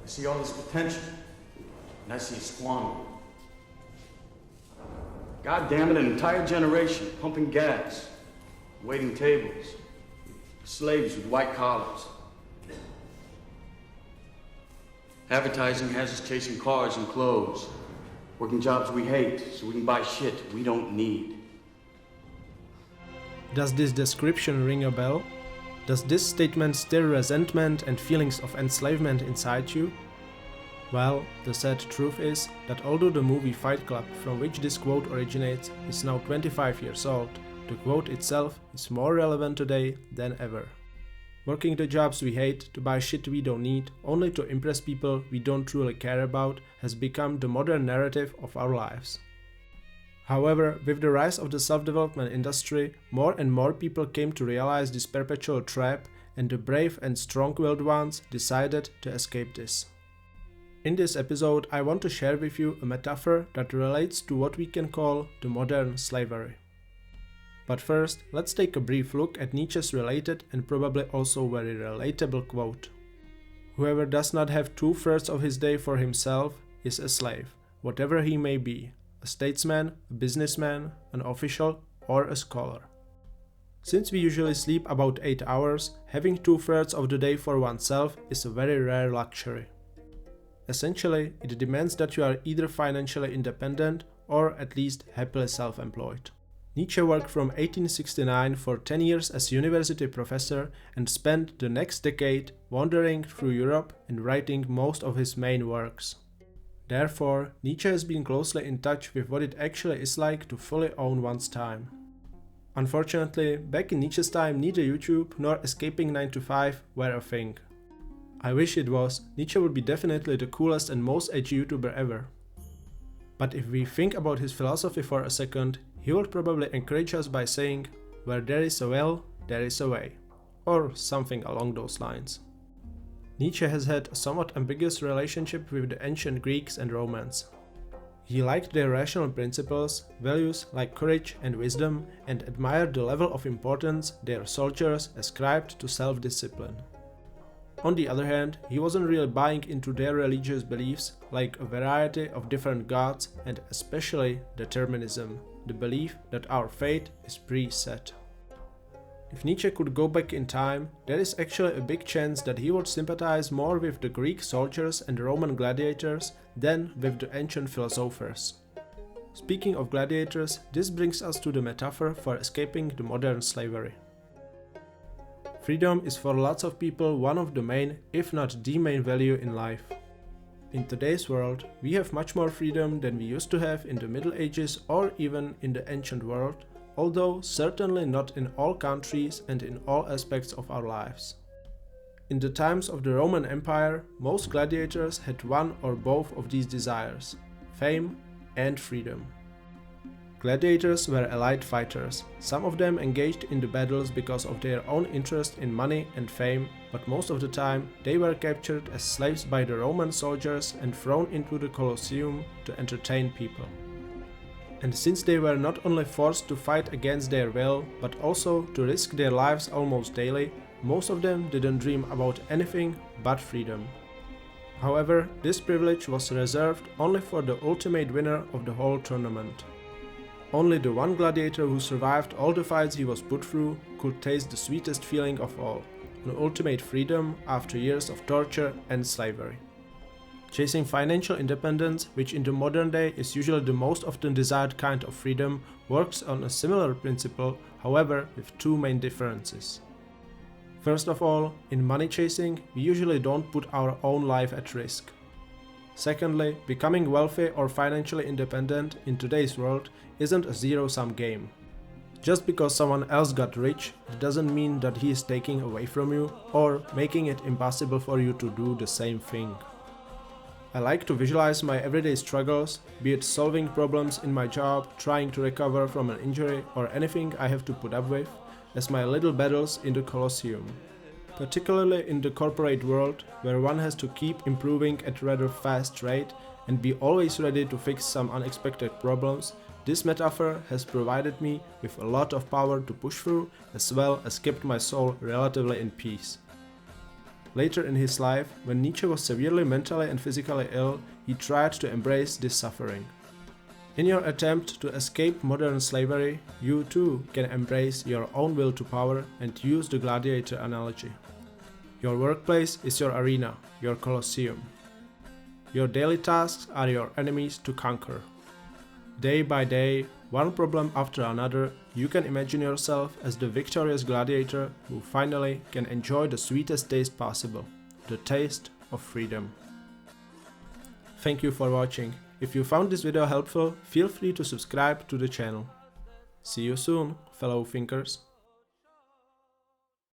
I see all this potential, and I see it squandered. God damn it, an entire generation pumping gas, waiting tables, slaves with white collars. Advertising has us chasing cars and clothes, working jobs we hate so we can buy shit we don't need. Does this description ring a bell? Does this statement stir resentment and feelings of enslavement inside you? Well, the sad truth is that although the movie Fight Club, from which this quote originates, is now 25 years old, the quote itself is more relevant today than ever. Working the jobs we hate, to buy shit we don't need, only to impress people we don't truly care about, has become the modern narrative of our lives. However, with the rise of the self-development industry, more and more people came to realize this perpetual trap, and the brave and strong-willed ones decided to escape this. In this episode, I want to share with you a metaphor that relates to what we can call the modern slavery. But first, let's take a brief look at Nietzsche's related and probably also very relatable quote. Whoever does not have 2/3 of his day for himself is a slave, whatever he may be, a statesman, a businessman, an official, or a scholar. Since we usually sleep about 8 hours, having 2/3 of the day for oneself is a very rare luxury. Essentially, it demands that you are either financially independent or at least happily self-employed. Nietzsche worked from 1869 for 10 years as university professor and spent the next decade wandering through Europe and writing most of his main works. Therefore, Nietzsche has been closely in touch with what it actually is like to fully own one's time. Unfortunately, back in Nietzsche's time, neither YouTube nor escaping 9 to 5 were a thing. I wish it was. Nietzsche would be definitely the coolest and most edgy YouTuber ever. But if we think about his philosophy for a second, he would probably encourage us by saying, "Where there is a will, there is a way," or something along those lines. Nietzsche has had a somewhat ambiguous relationship with the ancient Greeks and Romans. He liked their rational principles, values like courage and wisdom, and admired the level of importance their soldiers ascribed to self-discipline. On the other hand, he wasn't really buying into their religious beliefs like a variety of different gods and especially determinism, the belief that our fate is preset. If Nietzsche could go back in time, there is actually a big chance that he would sympathize more with the Greek soldiers and Roman gladiators than with the ancient philosophers. Speaking of gladiators, this brings us to the metaphor for escaping the modern slavery. Freedom is for lots of people one of the main, if not the main value in life. In today's world, we have much more freedom than we used to have in the Middle Ages or even in the ancient world, although certainly not in all countries and in all aspects of our lives. In the times of the Roman Empire, most gladiators had one or both of these desires, fame and freedom. Gladiators were elite fighters. Some of them engaged in the battles because of their own interest in money and fame, but most of the time they were captured as slaves by the Roman soldiers and thrown into the Colosseum to entertain people. And since they were not only forced to fight against their will, but also to risk their lives almost daily, most of them didn't dream about anything but freedom. However, this privilege was reserved only for the ultimate winner of the whole tournament. Only the one gladiator who survived all the fights he was put through could taste the sweetest feeling of all, an ultimate freedom after years of torture and slavery. Chasing financial independence, which in the modern day is usually the most often desired kind of freedom, works on a similar principle, however with two main differences. First of all, in money chasing, we usually don't put our own life at risk. Secondly, becoming wealthy or financially independent in today's world isn't a zero-sum game. Just because someone else got rich, it doesn't mean that he is taking away from you or making it impossible for you to do the same thing. I like to visualize my everyday struggles, be it solving problems in my job, trying to recover from an injury, or anything I have to put up with, as my little battles in the Colosseum. Particularly in the corporate world, where one has to keep improving at a rather fast rate and be always ready to fix some unexpected problems, this metaphor has provided me with a lot of power to push through, as well as kept my soul relatively in peace. Later in his life, when Nietzsche was severely mentally and physically ill, he tried to embrace this suffering. In your attempt to escape modern slavery, you too can embrace your own will to power and use the gladiator analogy. Your workplace is your arena, your colosseum. Your daily tasks are your enemies to conquer. Day by day, one problem after another, you can imagine yourself as the victorious gladiator who finally can enjoy the sweetest taste possible, the taste of freedom. Thank you for watching. If you found this video helpful, feel free to subscribe to the channel. See you soon, fellow thinkers.